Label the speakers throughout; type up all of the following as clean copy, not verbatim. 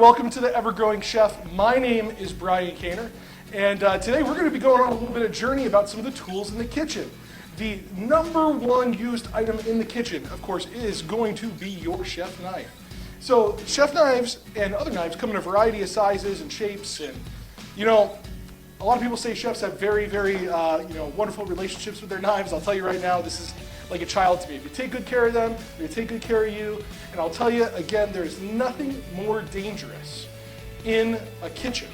Speaker 1: welcome to the Ever-Growing Chef. My name is Brian Kaner, and today we're going to be going on a little bit of journey about some of the tools in the kitchen. The number one used item in the kitchen, of course, is going to be your chef knife. So chef knives and other knives come in a variety of sizes and shapes, and you know, a lot of people say chefs have very, wonderful relationships with their knives. I'll tell you right now, this is like a child to me. If you take good care of them, they take good care of you. And I'll tell you again, there's nothing more dangerous in a kitchen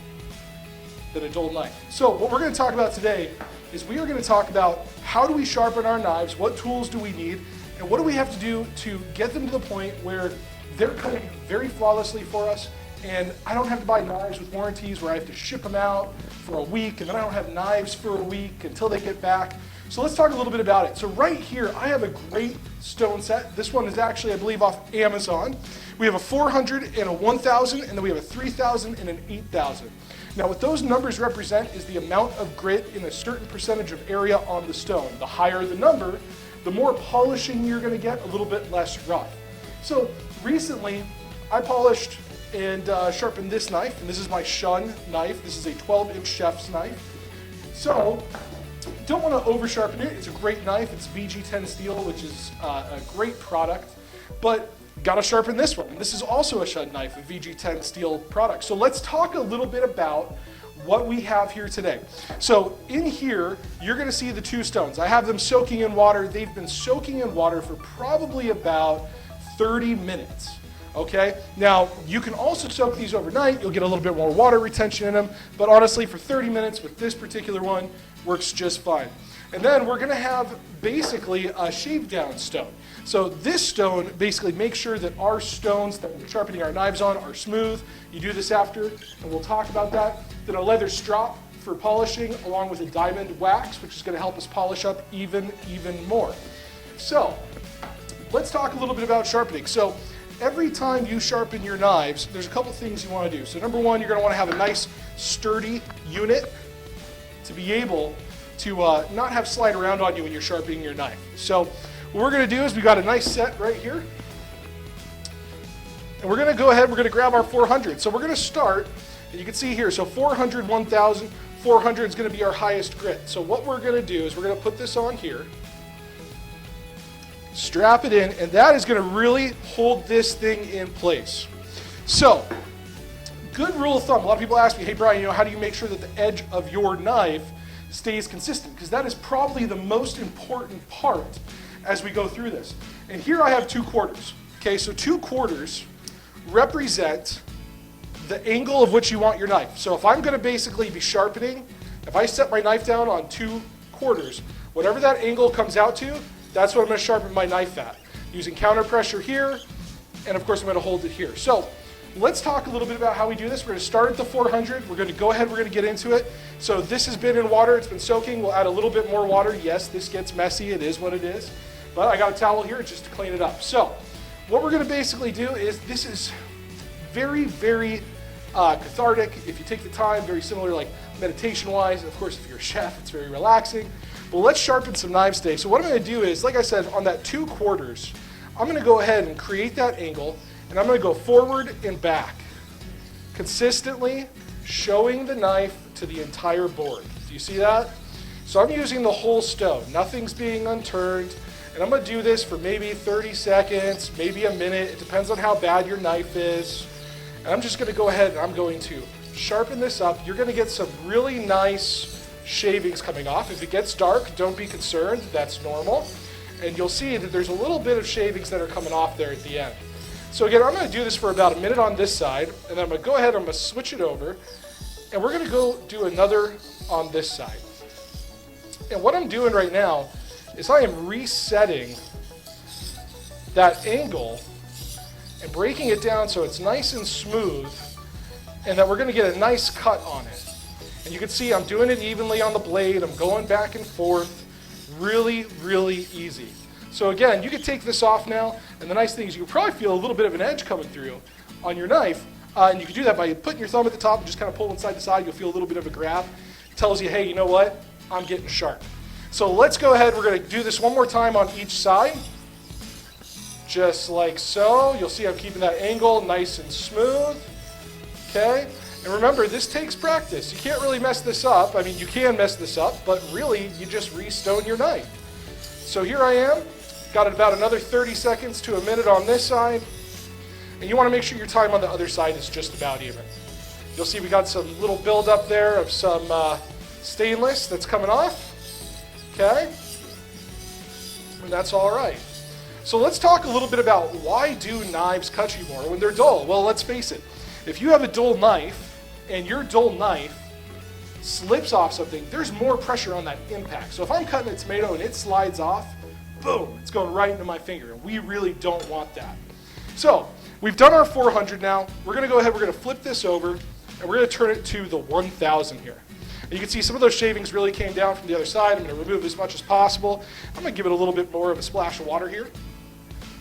Speaker 1: than a dull knife. So what we're going to talk about today is we are going to talk about how do we sharpen our knives, what tools do we need, and what do we have to do to get them to the point where they're cutting very flawlessly for us, and I don't have to buy knives with warranties where I have to ship them out for a week, and then I don't have knives for a week until they get back. So let's talk a little bit about it. So right here, I have a great stone set. This one is actually, I believe, off Amazon. We have a 400 and a 1000, and then we have a 3000 and an 8000. Now what those numbers represent is the amount of grit in a certain percentage of area on the stone. The higher the number, the more polishing you're gonna get, a little bit less rough. So recently, I polished and sharpened this knife, and this is my Shun knife. This is a 12-inch chef's knife. So, don't want to over sharpen it. It's a great knife. It's VG10 steel, which is a great product, but gotta sharpen this one. And this is also a Shun knife, a VG10 steel product. So let's talk a little bit about what we have here today. So in here, you're gonna see the two stones. I have them soaking in water. They've been soaking in water for probably about 30 minutes. Okay, now you can also soak these overnight. You'll get a little bit more water retention in them, but honestly for 30 minutes with this particular one works just fine. And then we're gonna have basically a shave down stone. So this stone basically makes sure that our stones that we're sharpening our knives on are smooth. You do this after, and we'll talk about that. Then a leather strop for polishing along with a diamond wax, which is gonna help us polish up even more. So let's talk a little bit about sharpening. So every time you sharpen your knives, there's a couple things you want to do. So number one, you're going to want to have a nice sturdy unit to be able to not have slide around on you when you're sharpening your knife. So what we're going to do is we got a nice set right here. And we're going to go ahead, we're going to grab our 400. So we're going to start, and you can see here, so 400, 1000, 400 is going to be our highest grit. So what we're going to do is we're going to put this on here, strap it in, and that is going to really hold this thing in place. So, good rule of thumb. A lot of people ask me, hey Brian, how do you make sure that the edge of your knife stays consistent? Because that is probably the most important part as we go through this. And here I have 2 quarters. Okay, so 2 quarters represent the angle of which you want your knife. So if I'm going to basically be sharpening, if I set my knife down on 2 quarters, whatever that angle comes out to, that's what I'm going to sharpen my knife at, using counter pressure here, and of course I'm going to hold it here. So let's talk a little bit about how we do this. We're going to start at the 400. We're going to go ahead, we're going to get into it. So this has been in water, it's been soaking. We'll add a little bit more water. Yes, this gets messy, it is what it is. But I got a towel here just to clean it up. So what we're going to basically do is, this is very, very cathartic if you take the time, very similar like meditation-wise. Of course, if you're a chef, it's very relaxing. But let's sharpen some knives today. So what I'm going to do is, like I said, on that 2 quarters, I'm going to go ahead and create that angle, and I'm going to go forward and back, consistently showing the knife to the entire board. Do you see that? So I'm using the whole stone. Nothing's being unturned, and I'm going to do this for maybe 30 seconds, maybe a minute. It depends on how bad your knife is. And I'm just going to go ahead and I'm going to sharpen this up. You're going to get some really nice shavings coming off. If it gets dark, don't be concerned, that's normal. And you'll see that there's a little bit of shavings that are coming off there at the end. So again, I'm going to do this for about a minute on this side, and then I'm going to go ahead and I'm going to switch it over, and we're going to go do another on this side. And what I'm doing right now is I am resetting that angle and breaking it down so it's nice and smooth, and that we're going to get a nice cut on it. And you can see I'm doing it evenly on the blade. I'm going back and forth. Really, really easy. So again, you can take this off now, and the nice thing is you can probably feel a little bit of an edge coming through on your knife, and you can do that by putting your thumb at the top and just kind of pulling side to side. You'll feel a little bit of a grab. It tells you, hey, you know what? I'm getting sharp. So let's go ahead. We're going to do this one more time on each side. Just like so. You'll see I'm keeping that angle nice and smooth. Okay? And remember, this takes practice. You can't really mess this up. I mean, you can mess this up, but really, you just re-stone your knife. So here I am. Got about another 30 seconds to a minute on this side. And you want to make sure your time on the other side is just about even. You'll see we got some little build-up there of some stainless that's coming off. Okay? And that's all right. So let's talk a little bit about why do knives cut you more when they're dull? Well, let's face it. If you have a dull knife, and your dull knife slips off something, there's more pressure on that impact. So if I'm cutting a tomato and it slides off, boom, it's going right into my finger. And we really don't want that. So we've done our 400 now. We're going to go ahead, we're going to flip this over, and we're going to turn it to the 1000 here. And you can see some of those shavings really came down from the other side. I'm going to remove as much as possible. I'm going to give it a little bit more of a splash of water here.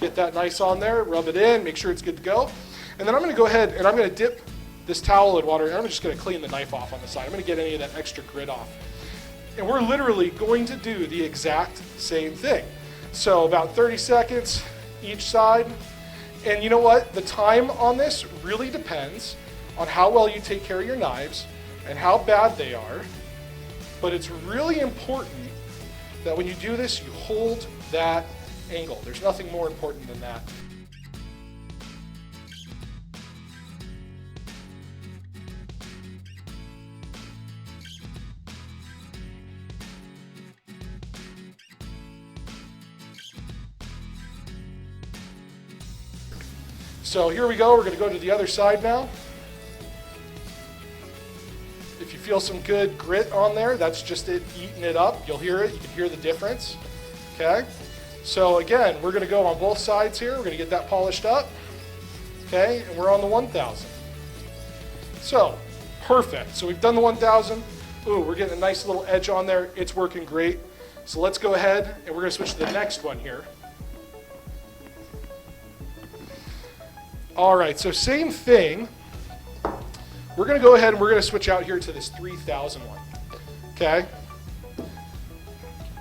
Speaker 1: Get that nice on there, rub it in, make sure it's good to go. And then I'm going to go ahead and I'm going to dip this towel in water, and I'm just going to clean the knife off on the side. I'm going to get any of that extra grit off. And we're literally going to do the exact same thing. So about 30 seconds each side. And you know what? The time on this really depends on how well you take care of your knives and how bad they are. But it's really important that when you do this, you hold that angle. There's nothing more important than that. So here we go, we're going to go to the other side now. If you feel some good grit on there, that's just it eating it up. You'll hear it, you can hear the difference. Okay? So again, we're going to go on both sides here. We're going to get that polished up. Okay? And we're on the 1000. So, perfect. So we've done the 1000. Ooh, we're getting a nice little edge on there. It's working great. So let's go ahead and we're going to switch to the next one here. All right, so same thing. We're going to go ahead and we're going to switch out here to this 3000 one. Okay?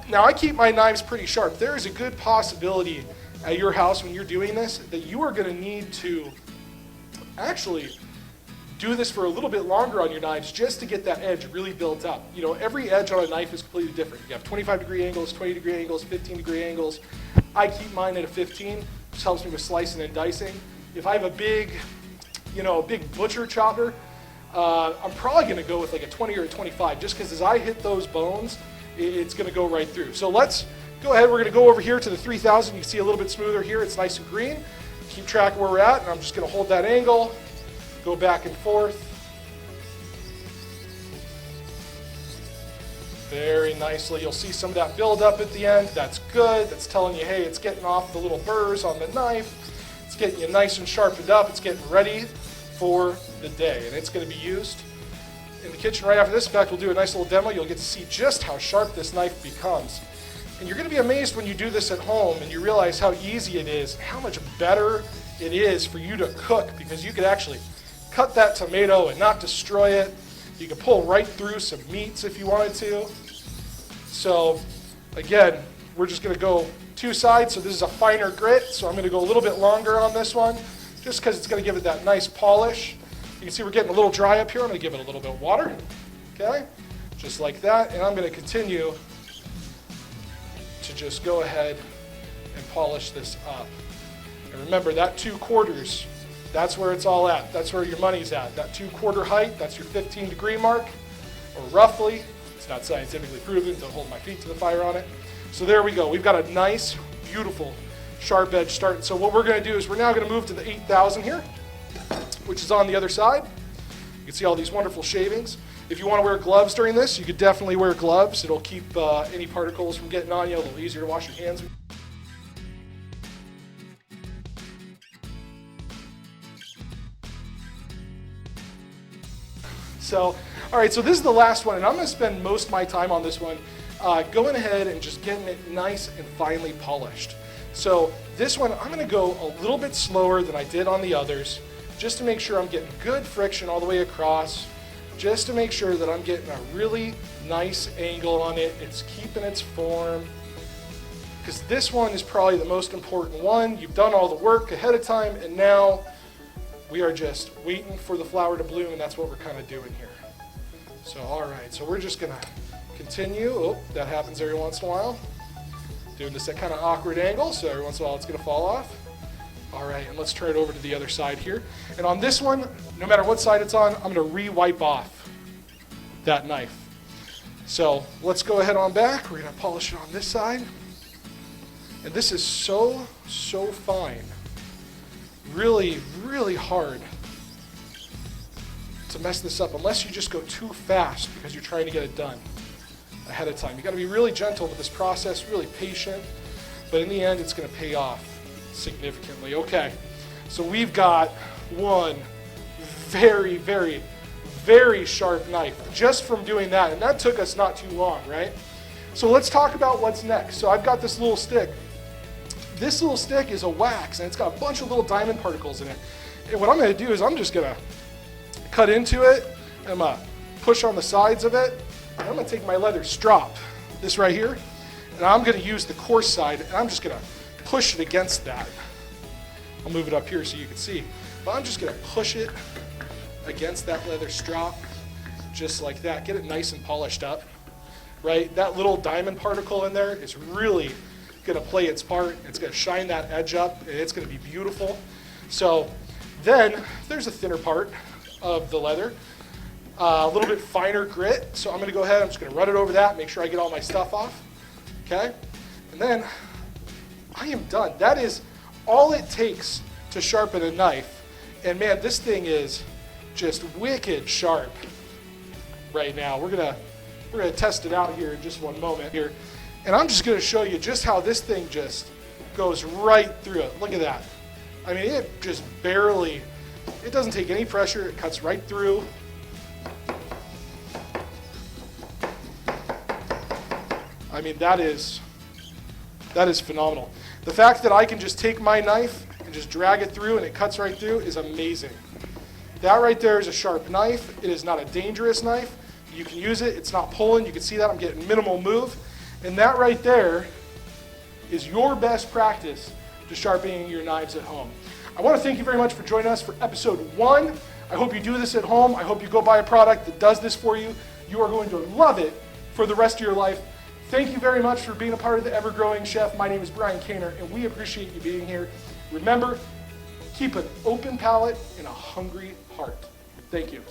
Speaker 1: Now, I keep my knives pretty sharp. There is a good possibility at your house when you're doing this that you are going to need to actually do this for a little bit longer on your knives just to get that edge really built up. You know, every edge on a knife is completely different. You have 25-degree angles, 20-degree angles, 15-degree angles. I keep mine at a 15, which helps me with slicing and dicing. If I have a big, a big butcher chopper, I'm probably going to go with like a 20 or a 25, just because as I hit those bones, it's going to go right through. So let's go ahead. We're going to go over here to the 3000. You can see a little bit smoother here. It's nice and green. Keep track of where we're at, and I'm just going to hold that angle, go back and forth. Very nicely. You'll see some of that build up at the end. That's good. That's telling you, hey, it's getting off the little burrs on the knife. It's getting you nice and sharpened up. It's getting ready for the day, and it's going to be used in the kitchen right after this. In fact, we'll do a nice little demo. You'll get to see just how sharp this knife becomes. And you're going to be amazed when you do this at home and you realize how easy it is, how much better it is for you to cook, because you could actually cut that tomato and not destroy it. You can pull right through some meats if you wanted to. So again, we're just going to go two sides. So this is a finer grit, so I'm going to go a little bit longer on this one just because it's going to give it that nice polish. You can see we're getting a little dry up here. I'm going to give it a little bit of water. Okay, just like that. And I'm going to continue to just go ahead and polish this up. And remember, that 2/4, that's where it's all at. That's where your money's at. That 2/4 height, that's your 15-degree mark, or roughly. It's not scientifically proven. Don't hold my feet to the fire on it. So there we go. We've got a nice, beautiful, sharp edge start. So what we're going to do is we're now going to move to the 8000 here, which is on the other side. You can see all these wonderful shavings. If you want to wear gloves during this, you could definitely wear gloves. It'll keep any particles from getting on you. A little easier to wash your hands with. So, all right, so this is the last one, and I'm going to spend most of my time on this one going ahead and just getting it nice and finely polished. So this one, I'm going to go a little bit slower than I did on the others, just to make sure I'm getting good friction all the way across, just to make sure that I'm getting a really nice angle on it. It's keeping its form, because this one is probably the most important one. You've done all the work ahead of time, and now We are just waiting for the flower to bloom, and that's what we're kind of doing here. So, all right, so we're just gonna continue. Oh, that happens every once in a while. Doing this at kind of awkward angle, so every once in a while it's gonna fall off. All right, and let's turn it over to the other side here. And on this one, no matter what side it's on, I'm gonna re-wipe off that knife. So let's go ahead on back. We're gonna polish it on this side. And this is so fine. Really, really hard to mess this up unless you just go too fast because you're trying to get it done ahead of time. You gotta be really gentle with this process, really patient, but in the end, it's gonna pay off significantly. Okay, so we've got one very, very, very sharp knife just from doing that, and that took us not too long, right? So let's talk about what's next. So I've got this little stick. This little stick is a wax, and it's got a bunch of little diamond particles in it. And what I'm gonna do is I'm just gonna cut into it, and I'm gonna push on the sides of it, and I'm gonna take my leather strop, this right here, and I'm gonna use the coarse side, and I'm just gonna push it against that. I'll move it up here so you can see. But I'm just gonna push it against that leather strop, just like that. Get it nice and polished up, right? That little diamond particle in there is really gonna play its part. It's gonna shine that edge up, and it's gonna be beautiful. So then there's a thinner part of the leather, a little bit finer grit. So I'm gonna go ahead, I'm just gonna run it over that, make sure I get all my stuff off, okay? And then I am done. That is all it takes to sharpen a knife. And man, this thing is just wicked sharp right now. We're gonna test it out here in just one moment here. And I'm just gonna show you just how this thing just goes right through it. Look at that. I mean, it just barely, it doesn't take any pressure. It cuts right through. I mean, that is phenomenal. The fact that I can just take my knife and just drag it through and it cuts right through is amazing. That right there is a sharp knife. It is not a dangerous knife. You can use it. It's not pulling. You can see that I'm getting minimal move. And that right there is your best practice to sharpening your knives at home. I want to thank you very much for joining us for episode 1. I hope you do this at home. I hope you go buy a product that does this for you. You are going to love it for the rest of your life. Thank you very much for being a part of the Ever-Growing Chef. My name is Brian Kaner, and we appreciate you being here. Remember, keep an open palate and a hungry heart. Thank you.